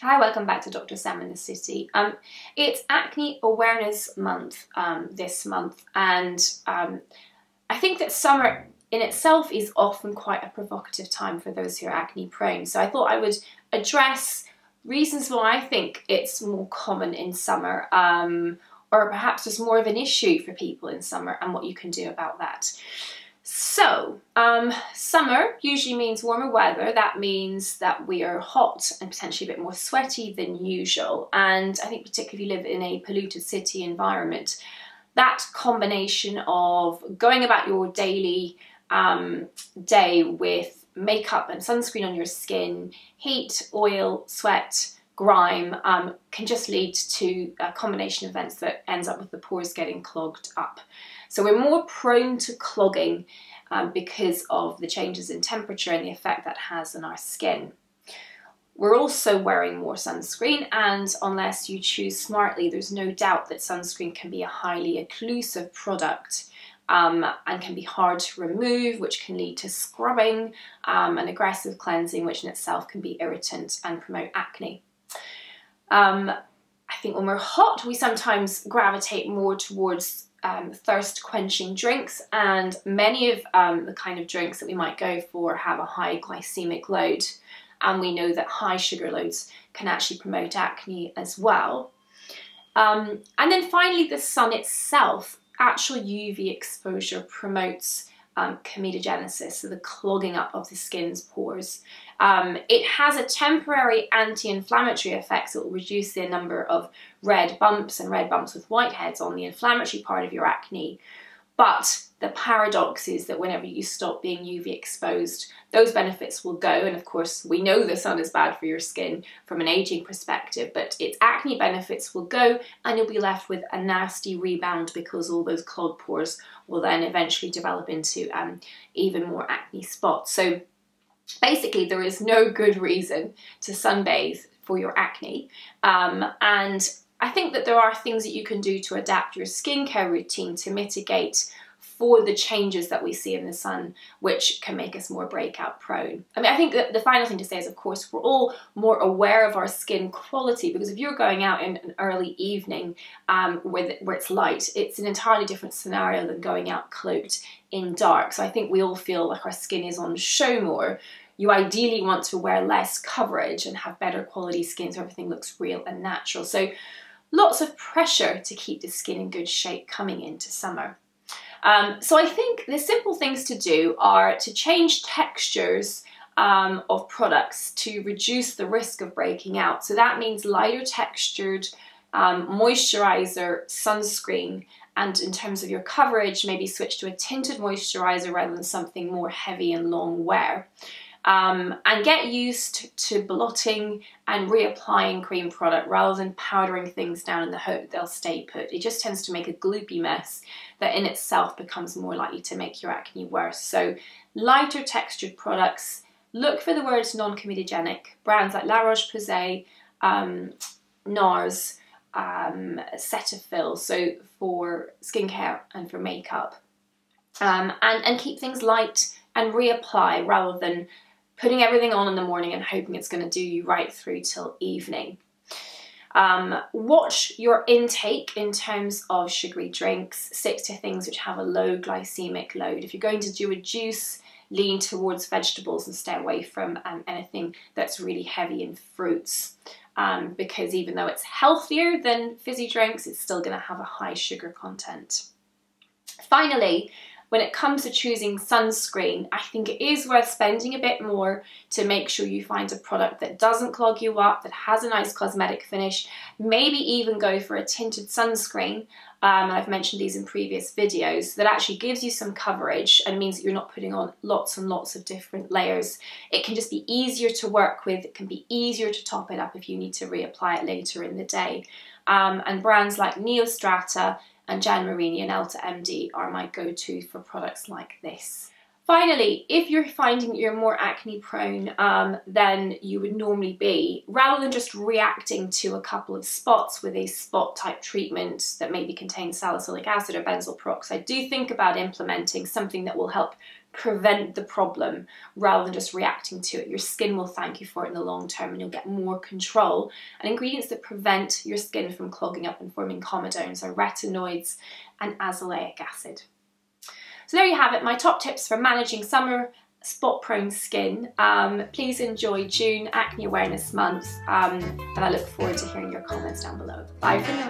Hi, welcome back to Dr. Sam in the City. It's Acne Awareness Month this month, and I think that summer in itself is often quite a provocative time for those who are acne prone. So I thought I would address reasons why I think it's more common in summer, or perhaps just more of an issue for people in summer, and what you can do about that. So, summer usually means warmer weather. That means that we are hot and potentially a bit more sweaty than usual. And I think particularly if you live in a polluted city environment, that combination of going about your daily day with makeup and sunscreen on your skin, heat, oil, sweat, grime, can just lead to a combination of events that ends up with the pores getting clogged up. So we're more prone to clogging because of the changes in temperature and the effect that has on our skin. We're also wearing more sunscreen, and unless you choose smartly, there's no doubt that sunscreen can be a highly occlusive product and can be hard to remove, which can lead to scrubbing and aggressive cleansing, which in itself can be irritant and promote acne. I think when we're hot, we sometimes gravitate more towards thirst quenching drinks, and many of the kind of drinks that we might go for have a high glycemic load, and we know that high sugar loads can actually promote acne as well. And then finally, the sun itself, actual UV exposure promotes comedogenesis, so the clogging up of the skin's pores. It has a temporary anti-inflammatory effect, so it will reduce the number of red bumps and red bumps with whiteheads on the inflammatory part of your acne. But the paradox is that whenever you stop being UV exposed, those benefits will go. And of course, we know the sun is bad for your skin from an aging perspective, but its acne benefits will go, and you'll be left with a nasty rebound because all those clogged pores will then eventually develop into even more acne spots. So basically, there is no good reason to sunbathe for your acne. And I think that there are things that you can do to adapt your skincare routine to mitigate for the changes that we see in the sun, which can make us more breakout prone. I mean, I think that the final thing to say is, of course, we're all more aware of our skin quality, because if you're going out in an early evening where it's light, it's an entirely different scenario than going out cloaked in dark. So I think we all feel like our skin is on show more. You ideally want to wear less coverage and have better quality skin so everything looks real and natural. So lots of pressure to keep the skin in good shape coming into summer. So I think the simple things to do are to change textures of products to reduce the risk of breaking out. So that means lighter textured moisturizer, sunscreen, and in terms of your coverage, maybe switch to a tinted moisturizer rather than something more heavy and long wear. And get used to blotting and reapplying cream product rather than powdering things down in the hope they'll stay put. It just tends to make a gloopy mess that in itself becomes more likely to make your acne worse. So lighter textured products, look for the words non-comedogenic. Brands like La Roche-Posay, NARS, Cetaphil, so for skincare and for makeup. And keep things light and reapply rather than putting everything on in the morning and hoping it's going to do you right through till evening. Watch your intake in terms of sugary drinks. Stick to things which have a low glycemic load. If you're going to do a juice, lean towards vegetables and stay away from anything that's really heavy in fruits. Because even though it's healthier than fizzy drinks, it's still going to have a high sugar content. Finally, when it comes to choosing sunscreen, I think it is worth spending a bit more to make sure you find a product that doesn't clog you up, that has a nice cosmetic finish. Maybe even go for a tinted sunscreen, and I've mentioned these in previous videos, that actually gives you some coverage and means that you're not putting on lots and lots of different layers. It can just be easier to work with. It can be easier to top it up if you need to reapply it later in the day. And brands like Neostrata and Jan Marini and Elta MD are my go-to for products like this. Finally, if you're finding you're more acne prone than you would normally be, rather than just reacting to a couple of spots with a spot type treatment that maybe contains salicylic acid or benzoyl peroxide, do think about implementing something that will help prevent the problem rather than just reacting to it. Your skin will thank you for it in the long term, and you'll get more control. And ingredients that prevent your skin from clogging up and forming comedones are retinoids and azelaic acid. So there you have it, my top tips for managing summer spot-prone skin. Please enjoy June, Acne Awareness Month, and I look forward to hearing your comments down below. Bye for now.